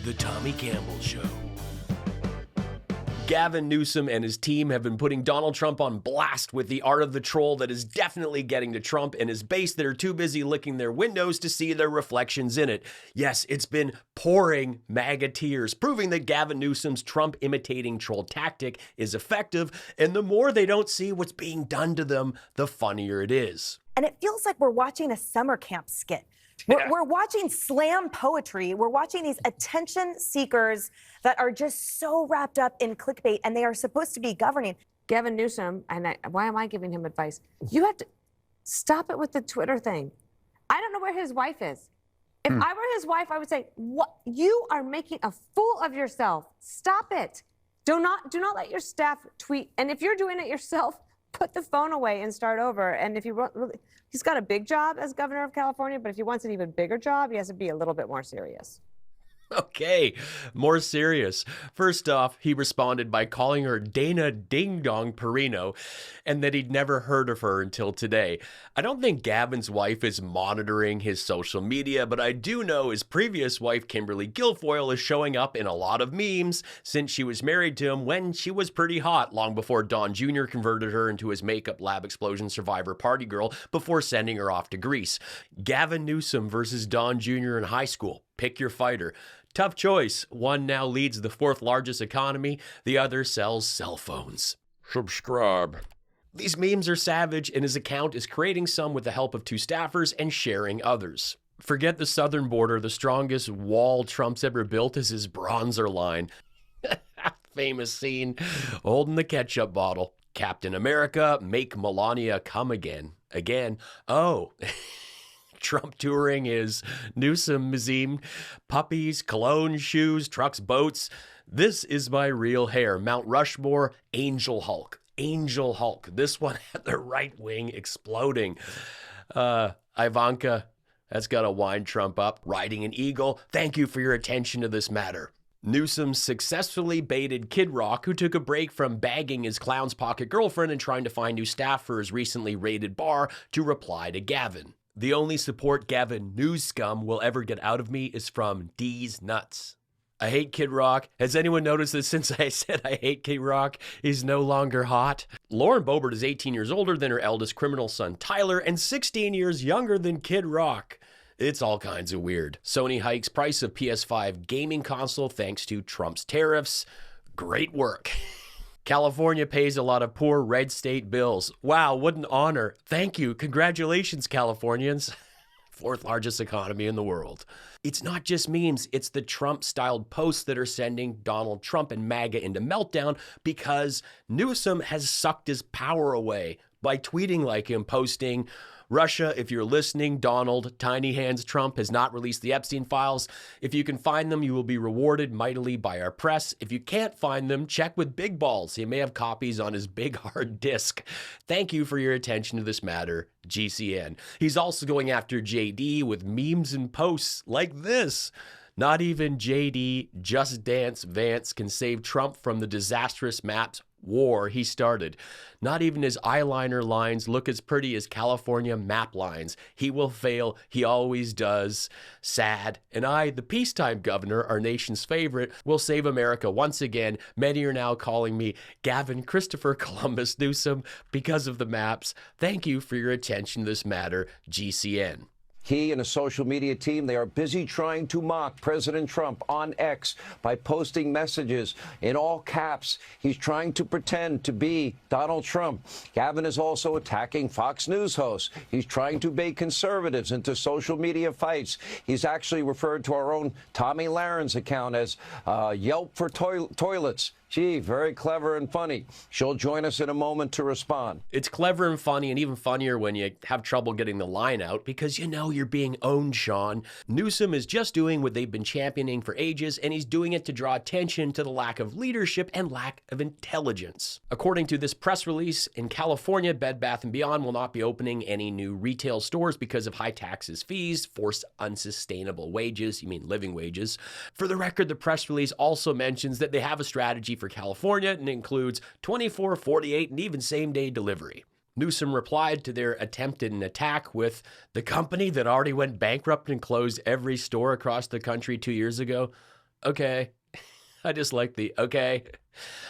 The Tommy Campbell Show. Gavin Newsom and his team have been putting Donald Trump on blast with the art of the troll that is definitely getting to Trump and his base that are too busy licking their windows to see their reflections in it. Yes, it's been pouring MAGA tears, proving that Gavin Newsom's Trump-imitating troll tactic is effective, and the more they don't see what's being done to them, the funnier it is. And it feels like we're watching a summer camp skit. We're watching slam poetry. We're watching these attention seekers that are just so wrapped up in clickbait, and they are supposed to be governing. Gavin Newsom, why am I giving him advice? You have to stop it with the Twitter thing. I don't know where his wife is. If I were his wife, I would say, "What? You are making a fool of yourself. Stop it. Do not let your staff tweet. And if you're doing it yourself, put the phone away and start over. And if you really, he's got a big job as governor of California, but if he wants an even bigger job, he has to be a little bit more serious." Okay, more serious. First off, he responded by calling her Dana Ding Dong Perino and that he'd never heard of her until today. I don't think Gavin's wife is monitoring his social media, but I do know his previous wife, Kimberly Guilfoyle, is showing up in a lot of memes since she was married to him when she was pretty hot, long before Don Jr. converted her into his makeup lab explosion survivor party girl before sending her off to Greece. Gavin Newsom versus Don Jr. in high school. Pick your fighter. Tough choice. One now leads the fourth largest economy. The other sells cell phones. Subscribe. These memes are savage, and his account is creating some with the help of two staffers and sharing others. Forget the southern border. The strongest wall Trump's ever built is his bronzer line. Famous scene. Holding the ketchup bottle. Captain America, make Melania come again. Again. Oh. Trump touring his Newsom museum, puppies, cologne, shoes, trucks, boats. This is my real hair. Mount Rushmore, Angel Hulk. Angel Hulk. This one had the right wing exploding. Ivanka, that's got to wind Trump up. Riding an eagle. Thank you for your attention to this matter. Newsom successfully baited Kid Rock, who took a break from bagging his clown's pocket girlfriend and trying to find new staff for his recently raided bar, to reply to Gavin. The only support Gavin News scum will ever get out of me is from D's nuts. I hate Kid Rock. Has anyone noticed that since I said I hate Kid Rock, he's no longer hot? Lauren Boebert is 18 years older than her eldest criminal son, Tyler, and 16 years younger than Kid Rock. It's all kinds of weird. Sony hikes price of PS5 gaming console thanks to Trump's tariffs. Great work. California pays a lot of poor red state bills. Wow, what an honor. Thank you. Congratulations, Californians. Fourth largest economy in the world. It's not just memes, it's the Trump-styled posts that are sending Donald Trump and MAGA into meltdown because Newsom has sucked his power away by tweeting like him, posting, "Russia, if you're listening, Donald, Tiny Hands Trump has not released the Epstein files. If you can find them, you will be rewarded mightily by our press. If you can't find them, check with Big Balls. He may have copies on his big hard disk. Thank you for your attention to this matter, GCN." He's also going after JD with memes and posts like this. Not even JD, Just Dance Vance can save Trump from the disastrous maps war he started. Not even his eyeliner lines look as pretty as California map lines. He will fail. He always does. Sad. And I, the peacetime governor, our nation's favorite, will save America once again. Many are now calling me Gavin Christopher Columbus Newsom because of the maps. Thank you for your attention to this matter, GCN. He and a social media team, they are busy trying to mock President Trump on X by posting messages in all caps. He's trying to pretend to be Donald Trump. Gavin is also attacking Fox News hosts. He's trying to bait conservatives into social media fights. He's actually referred to our own Tommy Laren's account as Yelp for toilets. Gee, very clever and funny. She'll join us in a moment to respond. It's clever and funny, and even funnier when you have trouble getting the line out because you know you're being owned, Sean. Newsom is just doing what they've been championing for ages, and he's doing it to draw attention to the lack of leadership and lack of intelligence. According to this press release, in California, Bed Bath & Beyond will not be opening any new retail stores because of high taxes, fees, forced unsustainable wages, you mean living wages. For the record, the press release also mentions that they have a strategy for California and includes 24, 48, and even same-day delivery. Newsom replied to their attempted attack with, "The company that already went bankrupt and closed every store across the country 2 years ago, Okay. I just like the okay.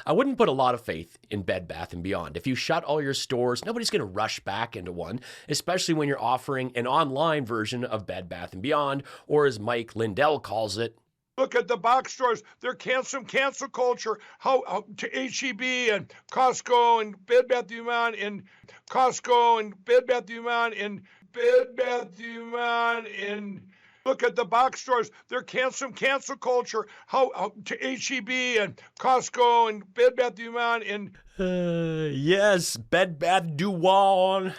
I wouldn't put a lot of faith in Bed Bath & Beyond. If you shut all your stores, nobody's going to rush back into one, especially when you're offering an online version of Bed Bath & Beyond, or as Mike Lindell calls it, look at the box stores. They're cancel culture. How to H-E-B and Costco and Bed Bath & Beyond and Costco and Bed Bath & Beyond and Bed Bath & Beyond and look at the box stores. They're cancel culture. How to H-E-B and Costco and Bed Bath & Beyond and yes, Bed Bath & Beyond.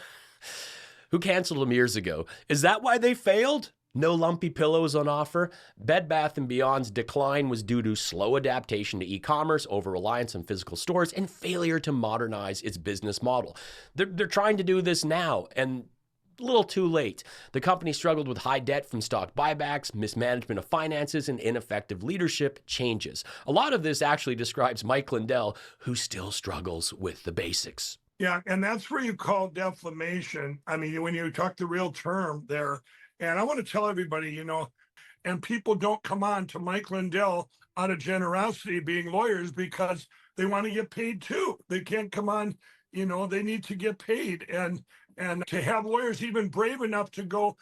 Who canceled them years ago? Is that why they failed? No lumpy pillows on offer. Bed Bath & Beyond's decline was due to slow adaptation to e-commerce, over-reliance on physical stores, and failure to modernize its business model. They're trying to do this now, and a little too late. The company struggled with high debt from stock buybacks, mismanagement of finances, and ineffective leadership changes. A lot of this actually describes Mike Lindell, who still struggles with the basics. Yeah, and that's where you call defamation. I mean, when you talk the real term there. And I want to tell everybody, and people don't come on to Mike Lindell out of generosity being lawyers because they want to get paid too. They can't come on, they need to get paid. And to have lawyers even brave enough to go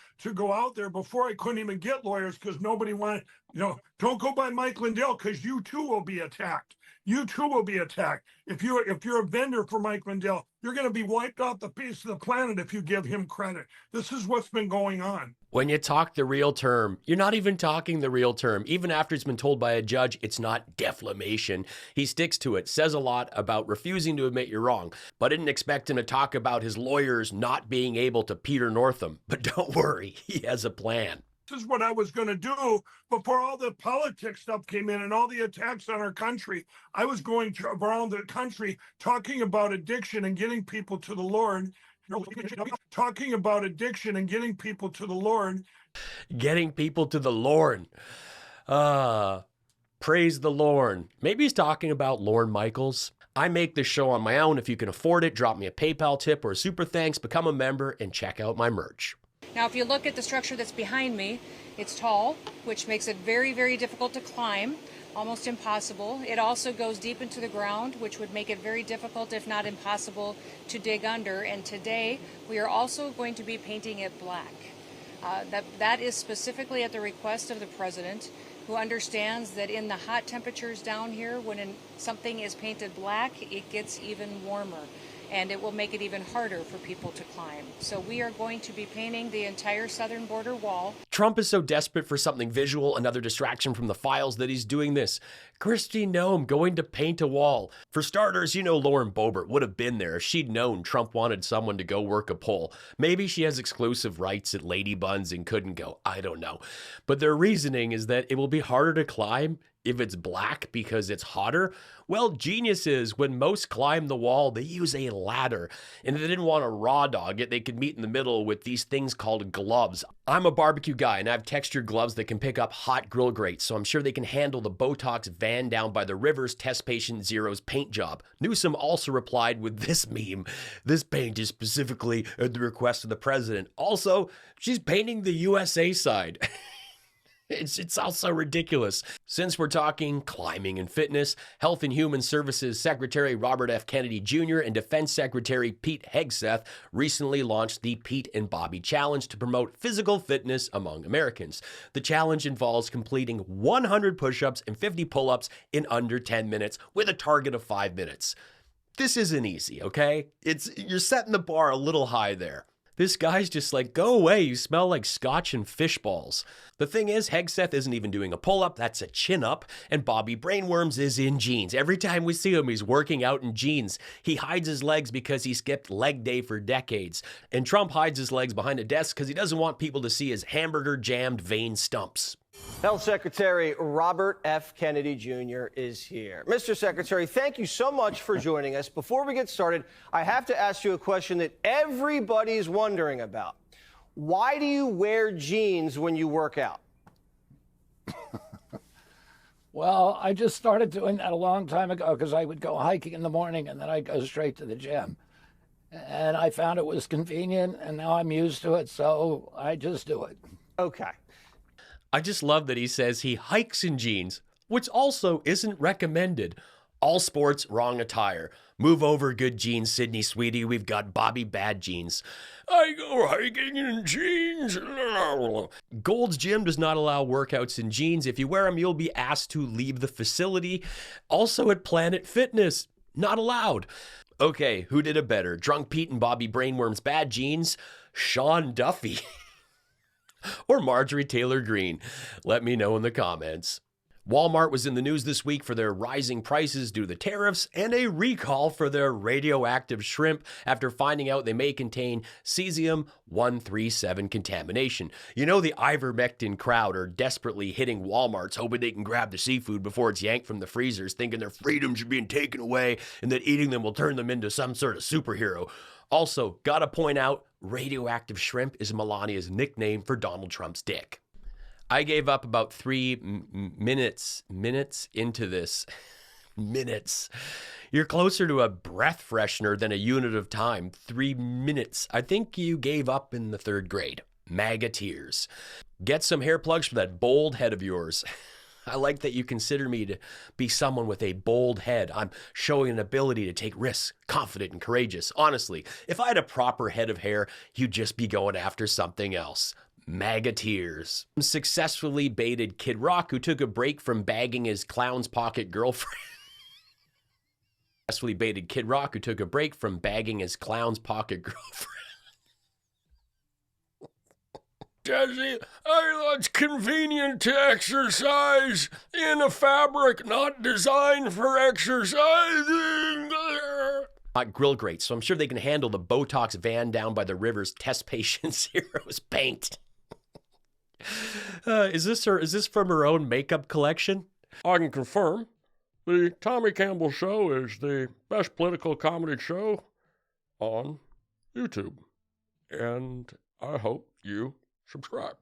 out there before I couldn't even get lawyers because nobody wanted, don't go by Mike Lindell because you too will be attacked. You too will be attacked. If you're a vendor for Mike Lindell, you're going to be wiped off the face of the planet if you give him credit. This is what's been going on. When you talk the real term, you're not even talking the real term. Even after it's been told by a judge, it's not defamation. He sticks to it, says a lot about refusing to admit you're wrong, but didn't expect him to talk about his lawyers not being able to Peter Northam. But don't worry, he has a plan. This is what I was going to do before all the politics stuff came in and all the attacks on our country. I was going around the country talking about addiction and getting people to the Lord. Talking about addiction and getting people to the Lord. Getting people to the Lord. Praise the Lord. Maybe he's talking about Lorne Michaels. I make this show on my own. If you can afford it, drop me a PayPal tip or a super thanks, become a member, and check out my merch. Now, if you look at the structure that's behind me, it's tall, which makes it very, very difficult to climb, almost impossible. It also goes deep into the ground, which would make it very difficult, if not impossible, to dig under. And today, we are also going to be painting it black. That is specifically at the request of the president, who understands that in the hot temperatures down here, when something is painted black, it gets even warmer. And it will make it even harder for people to climb. So we are going to be painting the entire southern border wall. Trump is so desperate for something visual, another distraction from the files, that he's doing this. Kristi Noem going to paint a wall. For starters, Lauren Boebert would have been there if she'd known Trump wanted someone to go work a poll. Maybe she has exclusive rights at Lady Buns and couldn't go. I don't know. But their reasoning is that it will be harder to climb if it's black because it's hotter. Well, genius is when most climb the wall, they use a ladder. And if they didn't want to raw dog it, they could meet in the middle with these things called gloves. I'm a barbecue guy and I have textured gloves that can pick up hot grill grates, so I'm sure they can handle the Botox van down by the rivers test patient Zero's paint job. Newsom also replied with this meme: "This paint is specifically at the request of the president." Also, she's painting the USA side. It's also ridiculous. Since we're talking climbing and fitness, Health and Human Services Secretary Robert F. Kennedy Jr. and Defense Secretary Pete Hegseth recently launched the Pete and Bobby Challenge to promote physical fitness among Americans. The challenge involves completing 100 push-ups and 50 pull-ups in under 10 minutes with a target of 5 minutes. This isn't easy, okay? You're setting the bar a little high there. This guy's just like, go away, you smell like scotch and fish balls. The thing is, Hegseth isn't even doing a pull-up, that's a chin-up, and Bobby Brainworms is in jeans. Every time we see him, he's working out in jeans. He hides his legs because he skipped leg day for decades. And Trump hides his legs behind a desk because he doesn't want people to see his hamburger-jammed vein stumps. Health Secretary Robert F. Kennedy Jr. is here. Mr. Secretary, thank you so much for joining us. Before we get started, I have to ask you a question that everybody's wondering about. Why do you wear jeans when you work out? Well, I just started doing that a long time ago because I would go hiking in the morning and then I'd go straight to the gym. And I found it was convenient and now I'm used to it, so I just do it. Okay. I just love that he says he hikes in jeans. which also isn't recommended. All sports, wrong attire. Move over, good jeans, Sydney sweetie. We've got Bobby bad jeans. I go hiking in jeans. Gold's Gym does not allow workouts in jeans. If you wear them, you'll be asked to leave the facility. Also at Planet Fitness, not allowed. Okay, who did it better? Drunk Pete and Bobby Brainworm's bad jeans? Sean Duffy? Or Marjorie Taylor Greene? Let me know in the comments. Walmart was in the news this week for their rising prices due to the tariffs and a recall for their radioactive shrimp after finding out they may contain cesium-137 contamination. You know, the ivermectin crowd are desperately hitting Walmarts, hoping they can grab the seafood before it's yanked from the freezers, thinking their freedoms are being taken away and that eating them will turn them into some sort of superhero. Also, gotta point out, radioactive shrimp is Melania's nickname for Donald Trump's dick. I gave up about 3 minutes into this. Minutes. You're closer to a breath freshener than a unit of time. 3 minutes. I think you gave up in the 3rd grade. MAGA tears. Get some hair plugs for that bold head of yours. I like that you consider me to be someone with a bold head. I'm showing an ability to take risks, confident and courageous. Honestly, if I had a proper head of hair, you'd just be going after something else. MAGA tears. Successfully baited Kid Rock, who took a break from bagging his clown's pocket girlfriend. Successfully baited Kid Rock, who took a break from bagging his clown's pocket girlfriend. Desi, I thought it's convenient to exercise in a fabric not designed for exercising. Grill grates, so I'm sure they can handle the Botox van down by the river's test patient's heroes paint. Is this from her own makeup collection? I can confirm the Tommy Campbell Show is the best political comedy show on YouTube, and I hope you subscribe.